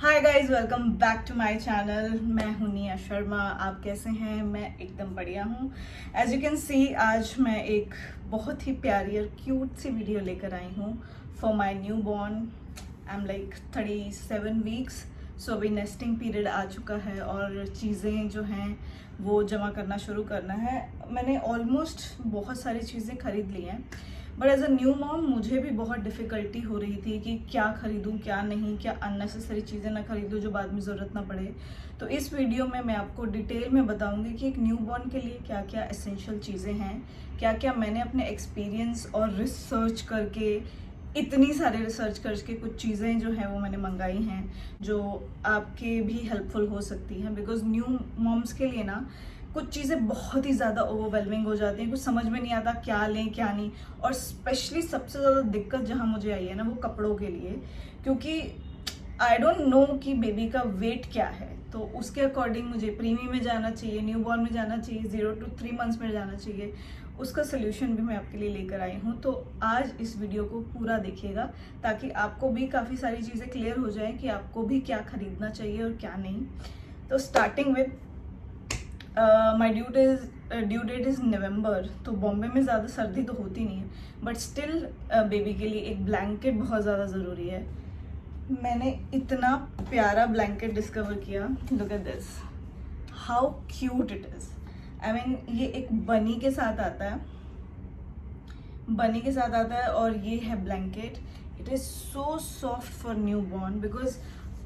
Hi guys, welcome back to my channel. मैं हूं निया शर्मा। आप कैसे हैं? मैं एकदम बढ़िया हूं। एज यू कैन सी, आज मैं एक बहुत ही प्यारी और क्यूट सी वीडियो लेकर आई हूं for my newborn. I am like 37 weeks. So अभी नेस्टिंग पीरियड आ चुका है और चीज़ें जो हैं वो जमा करना शुरू करना है। मैंने ऑलमोस्ट बहुत सारी चीज़ें खरीद ली हैं, but as a new mom मुझे भी बहुत डिफ़िकल्टी हो रही थी कि क्या खरीदूँ क्या नहीं, क्या अननेसेसरी चीज़ें ना खरीदूँ जो बाद में ज़रूरत ना पड़े। तो इस वीडियो में मैं आपको डिटेल में बताऊंगी कि एक न्यू बॉर्न के लिए क्या क्या एसेंशियल चीज़ें हैं, क्या क्या मैंने अपने एक्सपीरियंस और रिसर्च करके, इतनी सारे रिसर्च करके कुछ चीज़ें जो हैं वो मैंने मंगाई हैं जो आपके भी हेल्पफुल हो सकती हैं। बिकॉज न्यू मॉम्स के लिए ना कुछ चीज़ें बहुत ही ज़्यादा ओवरवेलमिंग हो जाती हैं, कुछ समझ में नहीं आता क्या लें क्या नहीं। और स्पेशली सबसे ज़्यादा दिक्कत जहाँ मुझे आई है ना वो कपड़ों के लिए, क्योंकि आई डोंट नो कि बेबी का वेट क्या है। तो उसके अकॉर्डिंग मुझे प्रीमी में जाना चाहिए, न्यू बॉर्न में जाना चाहिए, 0 to 3 मंथ्स में जाना चाहिए। उसका सोल्यूशन भी मैं आपके लिए लेकर आई हूँ। तो आज इस वीडियो को पूरा देखिएगा ताकि आपको भी काफ़ी सारी चीज़ें क्लियर हो जाए कि आपको भी क्या खरीदना चाहिए और क्या नहीं। तो starting with my due date is November. तो बॉम्बे में ज़्यादा सर्दी तो होती नहीं है, बट स्टिल बेबी के लिए एक ब्लैंकेट बहुत ज़्यादा ज़रूरी है। मैंने इतना प्यारा ब्लैंकेट डिस्कवर किया। Look at this, how cute it is. I mean ये एक बनी के साथ आता है, बनी के साथ आता है और ये है blanket. It is so soft for new born because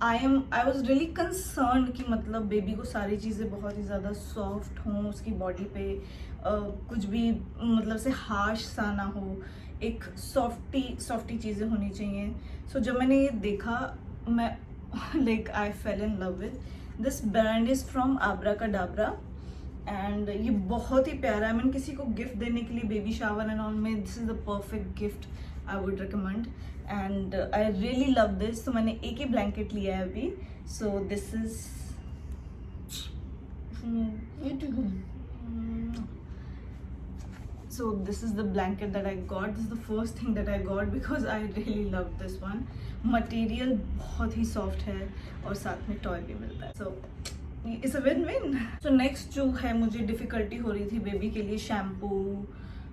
I was really concern कि मतलब बेबी को सारी चीज़ें बहुत ही ज़्यादा सॉफ्ट हों, उसकी बॉडी पे कुछ भी मतलब से हार्श सा ना हो, एक सॉफ्टी चीज़ें होनी चाहिए। सो जब मैंने ये देखा मैं like I fell in love with this brand. Is from Abracadabra and ये बहुत ही प्यारा है। मैंने किसी को गिफ्ट देने के लिए बेबी शावर एंड ऑल में this is the perfect gift I would recommend and I really love this. तो मैंने एक ही ब्लैंकेट लिया है अभी। So this is so this is the blanket that I got. This is the first thing that I got because I really love this one. Material बहुत ही soft है और साथ में टॉय भी मिलता है। So it's a win win. So next जो है मुझे डिफ़िकल्टी हो रही थी बेबी के लिए शैम्पू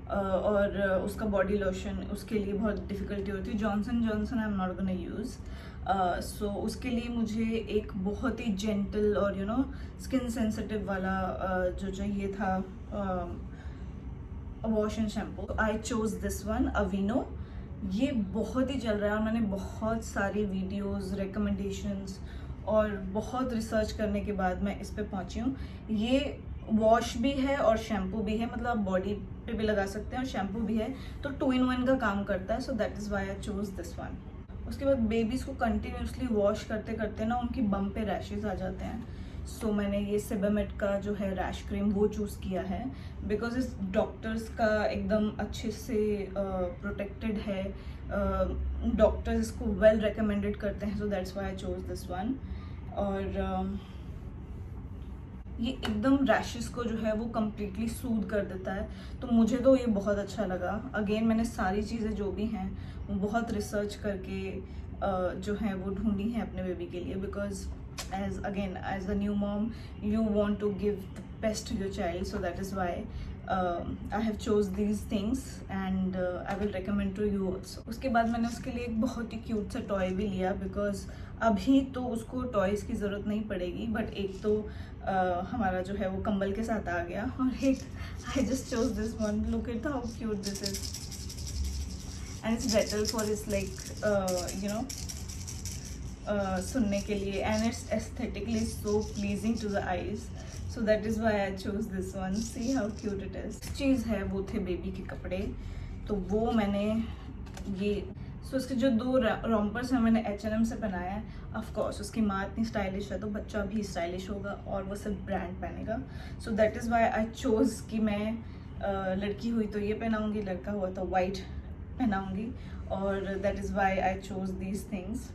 और उसका बॉडी लोशन, उसके लिए बहुत डिफ़िकल्टी होती है। Johnson I am not gonna use. So उसके लिए मुझे एक बहुत ही जेंटल और यू नो स्किन सेंसिटिव वाला जो चाहिए था wash and shampoo. I chose this one, Aveeno. ये बहुत ही चल रहा है और मैंने बहुत सारी वीडियोस, रिकमेंडेशंस और बहुत रिसर्च करने के बाद मैं इस पे पहुंची हूँ। ये वॉश भी है और शैम्पू भी है, मतलब आप बॉडी पे भी लगा सकते हैं और शैम्पू भी है, तो 2 in 1 का काम करता है। सो that is why I chose this one. उसके बाद बेबीज़ को कंटिन्यूसली वॉश करते करते ना उनकी बम पे रैशेज़ आ जाते हैं। सो मैंने ये सेबामेड का जो है रैश क्रीम वो चूज़ किया है बिकॉज इस डॉक्टर्स का एकदम अच्छे से प्रोटेक्टेड है। डॉक्टर्स इसको वेल रिकमेंडेड करते हैं, so that's why I chose this one. और ये एकदम रैशेस को जो है वो कम्प्लीटली सूद कर देता है, तो मुझे तो ये बहुत अच्छा लगा। अगेन मैंने सारी चीज़ें जो भी हैं वो बहुत रिसर्च करके जो हैं वो ढूंढी हैं अपने बेबी के लिए because as a new mom you want to give the best to your child, so that is why I have chose these things and I will recommend to you also. उसके बाद मैंने उसके लिए एक बहुत ही cute सा toy भी लिया बिकॉज अभी तो उसको टॉयज़ की ज़रूरत नहीं पड़ेगी, बट एक तो हमारा जो है वो कंबल के साथ आ गया और एक I just chose this one. Look at how cute this is and it's better for it's like you know सुनने के लिए and it's aesthetically so pleasing to the eyes, so that is why I choose this one. See how cute it is. चीज़ है वो थे baby के कपड़े, तो वो मैंने ये इसके जो 2 रॉम्पर्स हैं मैंने H&M से बनाया है। ऑफकोर्स उसकी माँ इतनी स्टाइलिश है तो बच्चा भी स्टाइलिश होगा और वो सिर्फ ब्रांड पहनेगा। सो that is why I chose कि मैं लड़की हुई तो ये पहनाऊँगी, लड़का हुआ तो वाइट पहनाऊँगी, और that is why I chose these things.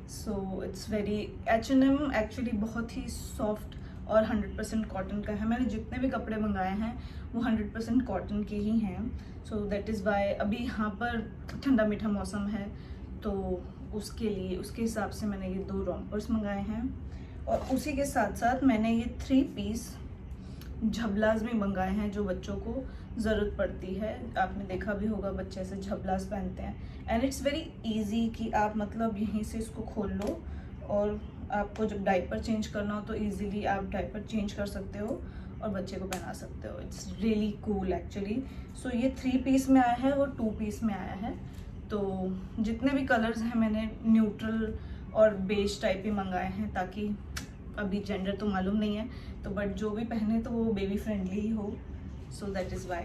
So it's very H&M actually बहुत ही सॉफ्ट और 100% कॉटन का है। मैंने जितने भी कपड़े मंगाए हैं वो 100% कॉटन के ही हैं। सो दैट इज़ वाई अभी यहाँ पर ठंडा मीठा मौसम है तो उसके लिए, उसके हिसाब से मैंने ये 2 रोम्पर्स मंगाए हैं। और उसी के साथ साथ मैंने ये 3 पीस झबलास भी मंगाए हैं जो बच्चों को ज़रूरत पड़ती है। आपने देखा भी होगा बच्चे ऐसे झबलास पहनते हैं, एंड इट्स वेरी इजी कि आप मतलब यहीं से इसको खोल लो और आपको जब डायपर चेंज करना हो तो इजीली आप डायपर चेंज कर सकते हो और बच्चे को पहना सकते हो। It's really cool actually. So ये 3 पीस में आया है और 2 पीस में आया है। तो जितने भी कलर्स हैं मैंने न्यूट्रल और बेज टाइप ही मंगाए हैं, ताकि अभी जेंडर तो मालूम नहीं है तो बट जो भी पहने तो वो बेबी फ्रेंडली ही हो। सो दैट इज़ वाई।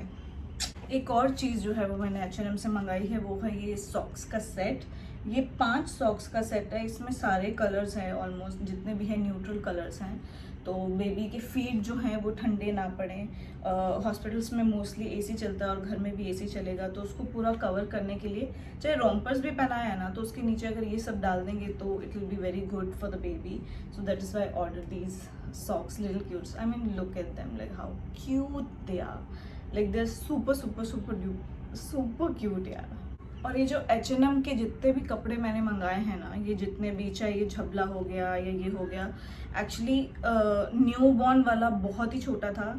एक और चीज़ जो है वो मैंने H&M से मंगाई है, वो है ये सॉक्स का सेट। ये 5 सॉक्स का सेट है, इसमें सारे कलर्स हैं, ऑलमोस्ट जितने भी हैं न्यूट्रल कलर्स हैं। तो बेबी के फीट जो हैं वो ठंडे ना पड़े। हॉस्पिटल्स में मोस्टली एसी चलता है और घर में भी एसी चलेगा, तो उसको पूरा कवर करने के लिए चाहे रोम्पर्स भी पहनाया है ना तो उसके नीचे अगर ये सब डाल देंगे तो it will be very good for the baby. So that is why I order these socks, little cute. I mean, look at them, like how cute they are. Like they're super cute यार। और ये जो H&M के जितने भी कपड़े मैंने मंगाए हैं ना, ये जितने भी, चाहे ये झबला हो गया या ये हो गया, एक्चुअली न्यू बॉर्न वाला बहुत ही छोटा था।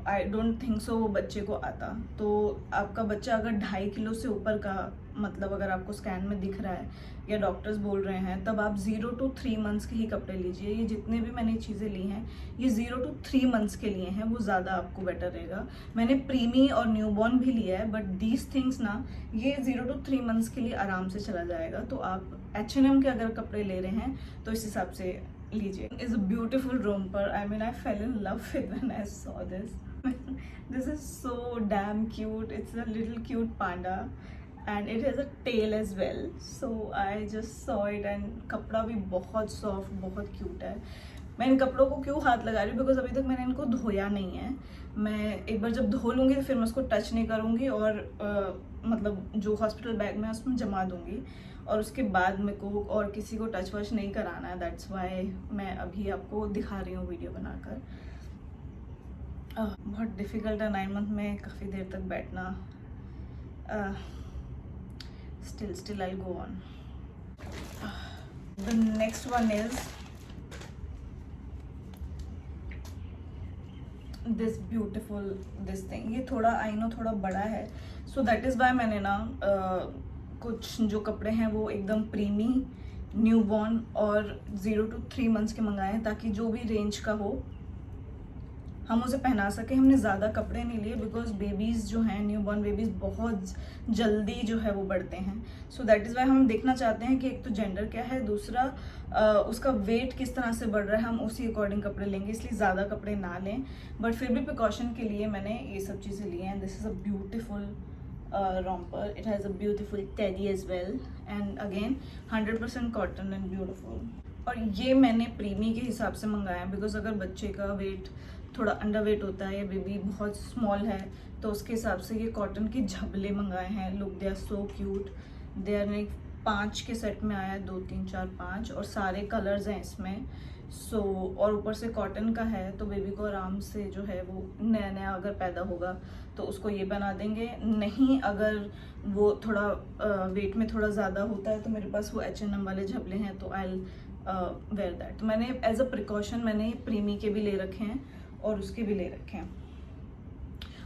आई डोंट थिंक सो वो बच्चे को आता। तो आपका बच्चा अगर 2.5 किलो से ऊपर का, मतलब अगर आपको स्कैन में दिख रहा है या डॉक्टर्स बोल रहे हैं, तब आप 0 to 3 मंथ्स के ही कपड़े लीजिए। ये जितने भी मैंने चीज़ें ली हैं ये 0 to 3 मंथ्स के लिए हैं, वो ज़्यादा आपको बेटर रहेगा। मैंने प्रीमी और न्यूबॉर्न भी लिया है, बट दीज थिंग्स ना ये 0 to 3 मंथ्स के लिए आराम से चला जाएगा। तो आप H&M के अगर कपड़े ले रहे हैं तो इस हिसाब से लीजिए। Is a beautiful romper. I mean I fell in love with when I saw this. This is so damn cute. It's a little cute panda and it has a tail as well. So I just saw it and कपड़ा भी बहुत soft, बहुत cute है। मैं इन कपड़ों को क्यों हाथ लगा रही हूँ, बिकॉज अभी तक मैंने इनको धोया नहीं है। मैं एक बार जब धो लूँगी तो फिर मैं उसको टच नहीं करूँगी और मतलब जो हॉस्पिटल बैग में उसमें जमा दूँगी और उसके बाद मेरे को और किसी को टच वच नहीं कराना है। दैट्स वाई मैं अभी आपको दिखा रही हूँ वीडियो बनाकर। बहुत डिफ़िकल्ट है 9 मंथ में काफ़ी देर तक बैठना। Still I go on. The next one is this beautiful this thing. ये थोड़ा आई नो थोड़ा बड़ा है, सो दैट इज़ वाई मैंने ना कुछ जो कपड़े हैं वो एकदम प्रीमी, न्यूबॉर्न और 0 to 3 मंथ्स के मंगाए हैं, ताकि जो भी रेंज का हो हम उसे पहना सके। हमने ज़्यादा कपड़े नहीं लिए बिकॉज बेबीज़ जो हैं, न्यूबॉर्न बेबीज़ बहुत जल्दी जो है वो बढ़ते हैं। सो दैट इज़ वाई हम देखना चाहते हैं कि एक तो जेंडर क्या है, दूसरा उसका वेट किस तरह से बढ़ रहा है, हम उसी अकॉर्डिंग कपड़े लेंगे, इसलिए ज़्यादा कपड़े ना लें। बट फिर भी प्रिकॉशन के लिए मैंने ये सब चीज़ें ली हैं। This is a beautiful romper. It has a beautiful teddy as well and again 100% cotton and beautiful. और ये मैंने प्रीमी के हिसाब से मंगाया बिकॉज अगर बच्चे का वेट थोड़ा अंडर वेट होता है या बेबी बहुत स्मॉल है तो उसके हिसाब से ये कॉटन के झबले मंगाए हैं। Look they are so cute. They are like 5 के सेट में आया है, 2 3 4 5 और सारे कलर्स हैं इसमें। सो और ऊपर से कॉटन का है तो बेबी को आराम से जो है वो नया नया अगर पैदा होगा तो उसको ये बना देंगे। नहीं अगर वो थोड़ा वेट में थोड़ा ज़्यादा होता है तो मेरे पास वो H&M वाले झबले हैं तो आई वेयर दैट। मैंने एज अ प्रिकॉशन मैंने प्रीमी के भी ले रखे हैं और उसके भी ले रखे हैं।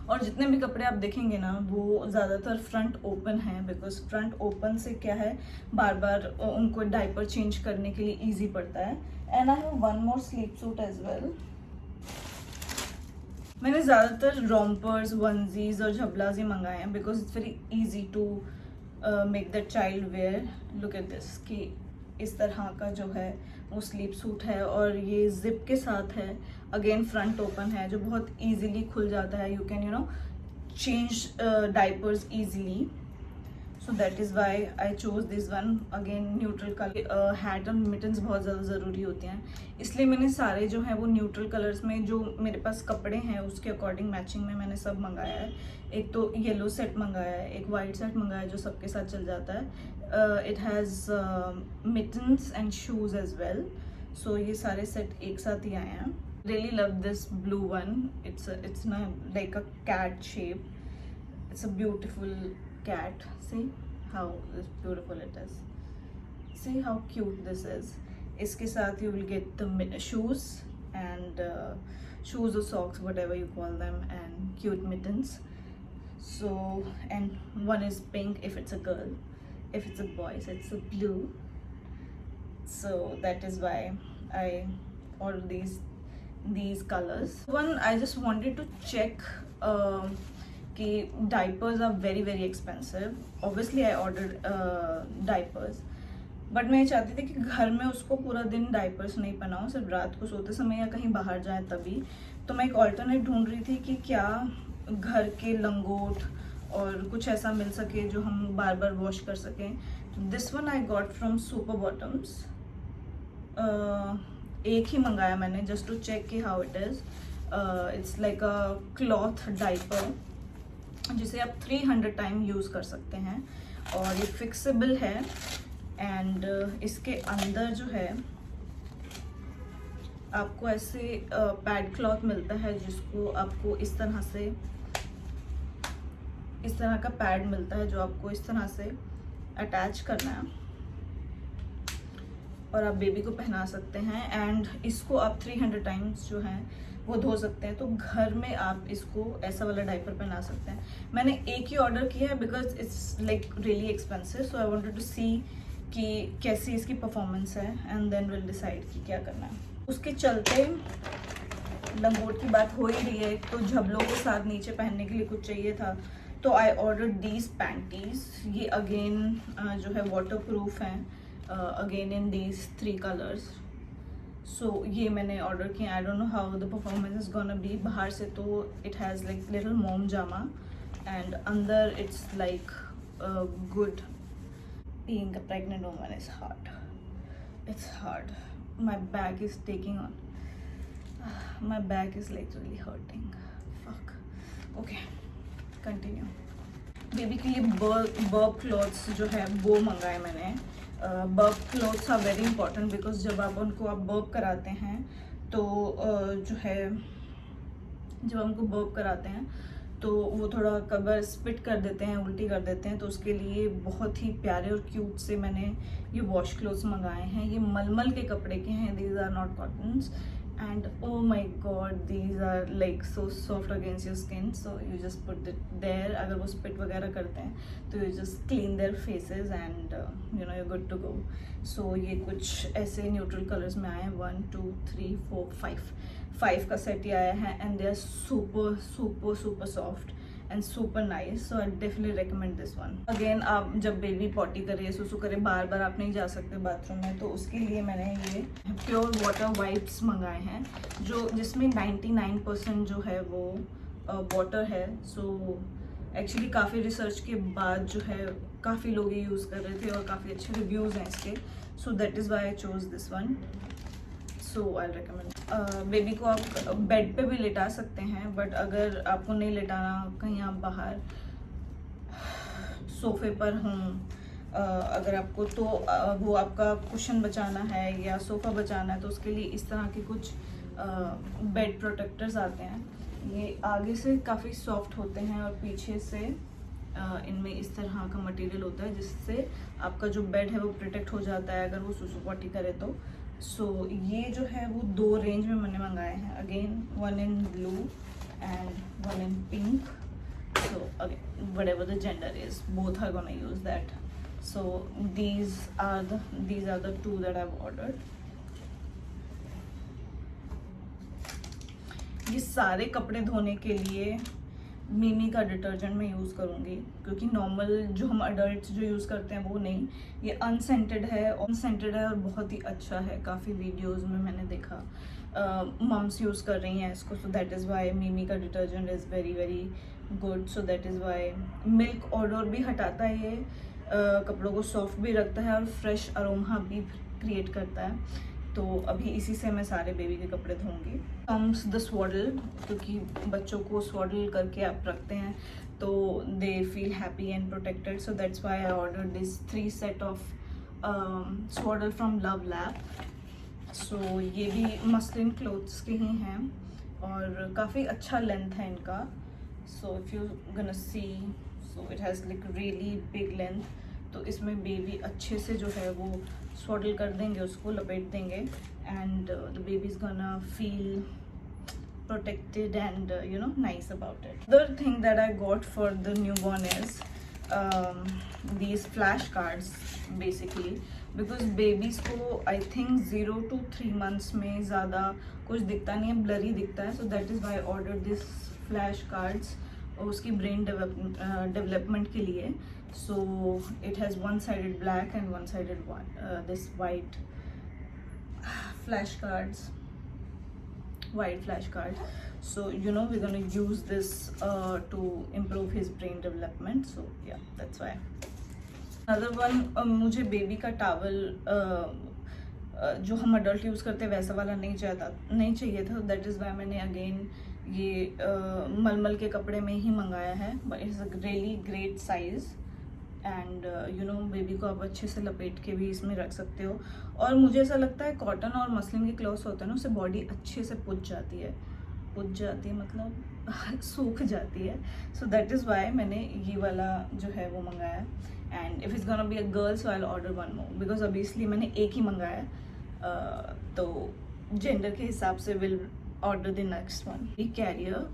और जितने भी कपड़े आप देखेंगे ना वो ज़्यादातर फ्रंट ओपन हैं बिकॉज फ्रंट ओपन से क्या है बार बार उनको डायपर चेंज करने के लिए इजी पड़ता है। And I have one more sleep suit as well. मैंने ज़्यादातर रोम्पर्स, वनजीज और झबलाज ही मंगाए हैं because it's very easy to make the child wear. Look at this कि इस तरह का जो है वो स्लीप सूट है और ये जिप के साथ है। अगेन फ्रंट ओपन है जो बहुत इजीली खुल जाता है। You can you know change diapers easily. So that is why I chose this one. Again neutral colour. Hat और मिटन्स बहुत ज़्यादा ज़रूरी होते हैं इसलिए मैंने सारे जो हैं वो न्यूट्रल कलर्स में जो मेरे पास कपड़े हैं उसके अकॉर्डिंग मैचिंग में मैंने सब मंगाया है। एक तो येलो सेट मंगाया है, एक वाइट सेट मंगाया है जो सबके साथ चल जाता है। It has mittens and shoes as well. So ये सारे सेट एक साथ ही आए हैं। Really love this blue one. It's ना like a cat shape. It's a beautiful cat. See how beautiful it is. See how cute this is. इसके साथ you will get the shoes and shoes or socks, whatever you call them, and cute mittens. So, and one is pink if it's a girl, if it's a boy, so it's a blue. So that is why I ordered these colors. One, I just wanted to check कि diapers are very very expensive. Obviously I ordered diapers, but मैं ये चाहती थी कि घर में उसको पूरा दिन डाइपर्स नहीं पहनाऊँ, सिर्फ रात को सोते समय या कहीं बाहर जाए तभी. तो मैं एक ऑल्टरनेट ढूंढ रही थी कि क्या घर के लंगोट और कुछ ऐसा मिल सके जो हम बार बार वॉश कर सकें. तो this one I got from super bottoms. एक ही मंगाया मैंने जस्ट टू चेक कि how it is. It's like a cloth diaper जिसे आप 300 टाइम यूज़ कर सकते हैं और ये फिक्सेबल है. एंड इसके अंदर जो है आपको ऐसे पैड क्लॉथ मिलता है जिसको आपको इस तरह का पैड मिलता है जो आपको इस तरह से अटैच करना है और आप बेबी को पहना सकते हैं. एंड इसको आप 300 टाइम्स जो है वो धो सकते हैं. तो घर में आप इसको ऐसा वाला डायपर पहना सकते हैं. मैंने एक ही ऑर्डर किया है because it's like really expensive. So I wanted to see कि कैसी इसकी परफॉर्मेंस है एंड देन विल डिसाइड कि क्या करना है. उसके चलते लंगोट की बात हो ही रही है तो झबलों के साथ नीचे पहनने के लिए कुछ चाहिए था. तो आई ऑर्डर दीज पैंटीज. ये अगेन जो है वाटर प्रूफ हैं, अगेन इन दीज 3 कलर्स. सो ये मैंने ऑर्डर किया. I don't know how the performance is gonna be. बाहर से तो इट हैज़ लाइक लिटिल मोम जामा एंड अंदर it's like good. Being a pregnant woman is hard. It's hard. My back is taking on. My back is like really hurting. Fuck. Okay. Continue. Baby के लिए burp cloths जो है वो मंगाए मैंने. Burp cloths are very important because जब आप उनको बर्ब कराते हैं तो जो है जब उनको बर्ब कराते हैं तो वो थोड़ा कबर स्पिट कर देते हैं, उल्टी कर देते हैं. तो उसके लिए बहुत ही प्यारे और क्यूट से मैंने ये वॉश क्लोथ्स मंगाए हैं. ये मलमल के कपड़े के हैं. These are not cottons and oh my god these are like so soft against your skin. So you just put it there. अगर वो स्पिट वगैरह करते हैं तो you just clean their faces and you know you good to go. So ये कुछ ऐसे neutral colours में आए हैं. 1 2 3 4 5 का सेट ही आया है and they are super super super soft and super nice. So I definitely recommend this one. Again आप जब बेबी पॉटी करे, सुसु करे, बार बार आप नहीं जा सकते बाथरूम में, तो उसके लिए मैंने ये प्योर वाटर वाइप्स मंगाए हैं जो जिसमें 99% जो है वो वाटर है. सो एक्चुअली काफ़ी रिसर्च के बाद जो है काफ़ी लोग ये यूज़ कर रहे थे और काफ़ी अच्छे रिव्यूज़ हैं इसके. सो that is why I chose this one. So I recommend. Baby को आप बेड पे भी लेटा सकते हैं बट अगर आपको नहीं लेटाना, कहीं आप बाहर सोफे पर हों अगर आपको, तो वो आपका कुशन बचाना है या सोफ़ा बचाना है तो उसके लिए इस तरह के कुछ बेड प्रोटेक्टर्स आते हैं. ये आगे से काफ़ी सॉफ्ट होते हैं और पीछे से इनमें इस तरह का मटेरियल होता है जिससे आपका जो बेड है वो प्रोटेक्ट हो जाता है अगर वो सुसु पॉटी करे तो. सो ये जो है वो 2 रेंज में मैंने मंगाए हैं. Again 1 in blue and 1 in pink. So again whatever the gender is, both are gonna use that. So these are the 2 that I've ordered. ये सारे कपड़े धोने के लिए मिमी का डिटर्जेंट मैं यूज़ करूँगी क्योंकि नॉर्मल जो हम अडल्ट जो यूज़ करते हैं वो नहीं. ये अनसेंटेड है और बहुत ही अच्छा है. काफ़ी वीडियोस में मैंने देखा मम्स यूज़ कर रही हैं इसको. सो दैट इज़ वाई मिमी का detergent is very very good. So that is Y milk order भी हटाता है ये, कपड़ों को सॉफ्ट भी रखता है और फ्रेश अरोमा भी क्रिएट करता है. तो अभी इसी से मैं सारे बेबी के कपड़े धोऊंगी. कम्स द स्वॉडल, क्योंकि बच्चों को स्वॉडल करके आप रखते हैं तो they feel happy and protected. So that's why I order this 3 set of swaddle from Love Lab. So ये भी मस्लिन क्लोथ्स के ही हैं और काफ़ी अच्छा लेंथ है इनका. So if you gonna see, so it has like really big length. तो इसमें बेबी अच्छे से जो है वो स्वाडल कर देंगे, उसको लपेट देंगे, and the baby is gonna feel protected and nice about it. The other thing that I got for the newborn is these flashcards basically, because babies को I think 0 to 3 months में ज़्यादा कुछ दिखता नहीं है, blurry दिखता है, so that is why I ordered this flashcards उसकी brain development के लिए. So it has one-sided black and one-sided this white flashcards. White flashcard. So we're going to use this to improve his brain development. So yeah, that's why. Another one, मुझे baby का towel जो हम adult use करते हैं वैसा वाला नहीं चाहिए था. दैट इज़ वाई मैंने अगेन ये मलमल के कपड़े में ही मंगाया है. But it's a really great size and baby को आप अच्छे से लपेट के भी इसमें रख सकते हो. और मुझे ऐसा लगता है कॉटन और मसलिन के क्लॉथ्स होते हैं ना, उससे बॉडी अच्छे से पुज जाती है मतलब सूख जाती है. सो दैट इज़ वाई मैंने ये वाला जो है वो मंगाया. And if it's gonna be a girl so I will order one more, because obviously मैंने एक ही मंगाया, तो जेंडर के हिसाब से will order the next one. ये कैरियर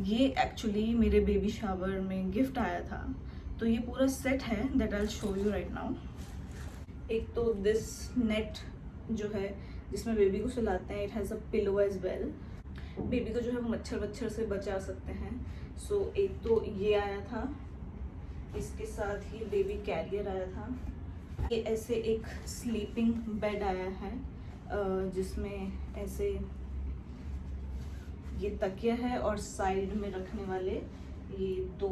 ये एक्चुअली मेरे बेबी शावर में गिफ्ट आया था, तो ये पूरा सेट है that I will show you right now. एक तो दिस नेट जो है जिसमें बेबी को सुलाते हैं, it has a pillow as well. Baby को जो है वो मच्छर से बचा सकते हैं. सो एक तो ये आया था, इसके साथ ही बेबी कैरियर आया था. ये ऐसे एक स्लीपिंग बेड आया है जिसमें ऐसे ये तकिया है और साइड में रखने वाले ये 2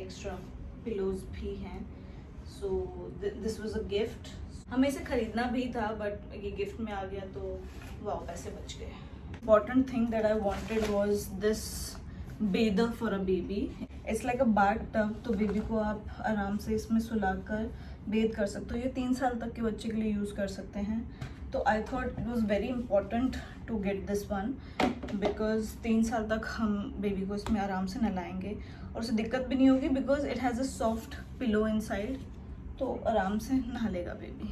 एक्स्ट्रा पिलोज भी हैं. So this was a gift. हमें इसे खरीदना भी था बट ये गिफ्ट में आ गया तो वाह, पैसे बच गए. Important thing that I wanted was this bather for a baby. It's like a bathtub, तो बेबी को आप आराम से इसमें सुलाकर बेद कर सकते हो. ये 3 साल तक के बच्चे के लिए यूज़ कर सकते हैं. तो I thought it was very important to get this one, because 3 साल तक हम बेबी को इसमें आराम से नहलाएंगे और उसे दिक्कत भी नहीं होगी, because it has a soft pillow inside, तो आराम से नहा लेगा baby.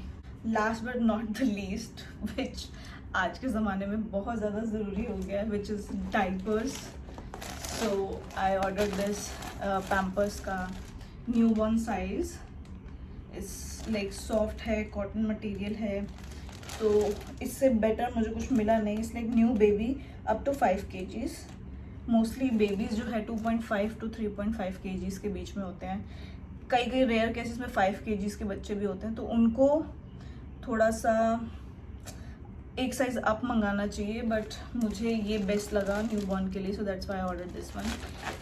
Last but not the least, which आज के ज़माने में बहुत ज़्यादा ज़रूरी हो गया है, which is diapers. So I order this Pampers का newborn size. It's like soft है, कॉटन मटेरियल है, तो इससे बेटर मुझे कुछ मिला नहीं. It's like new baby up to 5 kgs. Mostly babies जो है 2.5 to 3.5 kgs के बीच में होते हैं. कई रेयर केसेस में 5 kgs के बच्चे भी होते हैं, तो उनको थोड़ा सा एक साइज़ अप मंगाना चाहिए. बट मुझे ये बेस्ट लगा न्यूबॉर्न के लिए, सो that's why I order this one.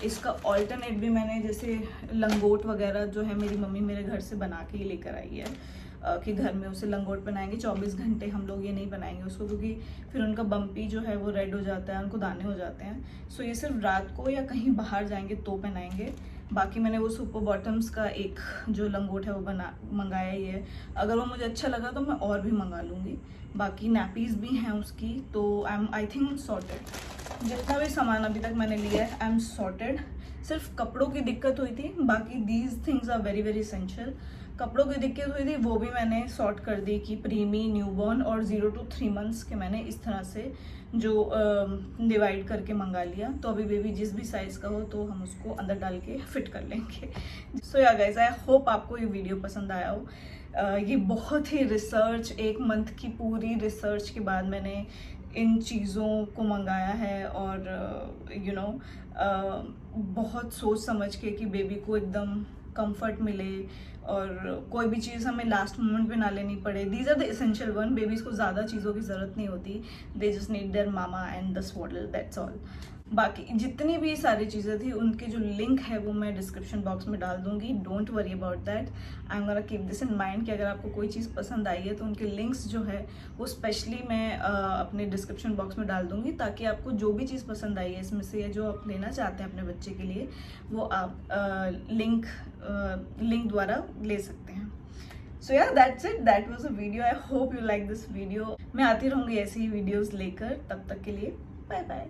इसका ऑल्टरनेट भी मैंने, जैसे लंगोट वगैरह जो है मेरी मम्मी मेरे घर से बना के ही लेकर आई है कि घर में उसे लंगोट बनाएंगे. 24 घंटे हम लोग ये नहीं बनाएंगे उसको, क्योंकि फिर उनका बम्पी जो है वो रेड हो जाता है, उनको दाने हो जाते हैं. सो ये सिर्फ रात को या कहीं बाहर जाएंगे तो पहनाएंगे. बाकी मैंने वो सुपर बॉटम्स का एक जो लंगोट है वो मंगाया ही है. अगर वो मुझे अच्छा लगा तो मैं और भी मंगा लूँगी. बाकी नैपीज़ भी हैं उसकी, तो आई थिंक सॉर्टेड. जितना भी सामान अभी तक मैंने लिया है आई एम सॉर्टेड. सिर्फ कपड़ों की दिक्कत हुई थी, बाकी these things are very very essential. कपड़ों की दिक्कत हुई थी, वो भी मैंने सॉर्ट कर दी कि प्रीमी, न्यूबॉर्न और 0 to 3 months के मैंने इस तरह से जो डिवाइड करके मंगा लिया. तो अभी बेबी जिस भी साइज़ का हो तो हम उसको अंदर डाल के फिट कर लेंगे. सो या गाइस, आई होप आपको ये वीडियो पसंद आया हो. ये बहुत ही रिसर्च, 1 month की पूरी रिसर्च के बाद मैंने इन चीज़ों को मंगाया है. और बहुत सोच समझ के कि बेबी को एकदम कंफर्ट मिले और कोई भी चीज़ हमें लास्ट मोमेंट पे ना लेनी पड़े. These are the essential one. Babies को ज़्यादा चीज़ों की ज़रूरत नहीं होती. They just need their mama and the swaddle, that's all. बाकी जितनी भी सारी चीज़ें थी उनके जो लिंक है वो मैं डिस्क्रिप्शन बॉक्स में डाल दूंगी. Don't worry about that. I am gonna keep this in mind कि अगर आपको कोई चीज़ पसंद आई है तो उनके लिंक्स जो है वो स्पेशली मैं अपने डिस्क्रिप्शन बॉक्स में डाल दूंगी, ताकि आपको जो भी चीज़ पसंद आई है इसमें से या जो आप लेना चाहते हैं अपने बच्चे के लिए, वो आप लिंक द्वारा ले सकते हैं. सो या that's it. That was a video. I hope you like this video. मैं आती रहूँगी ऐसी ही वीडियोज़ लेकर. तब तक के लिए बाय बाय.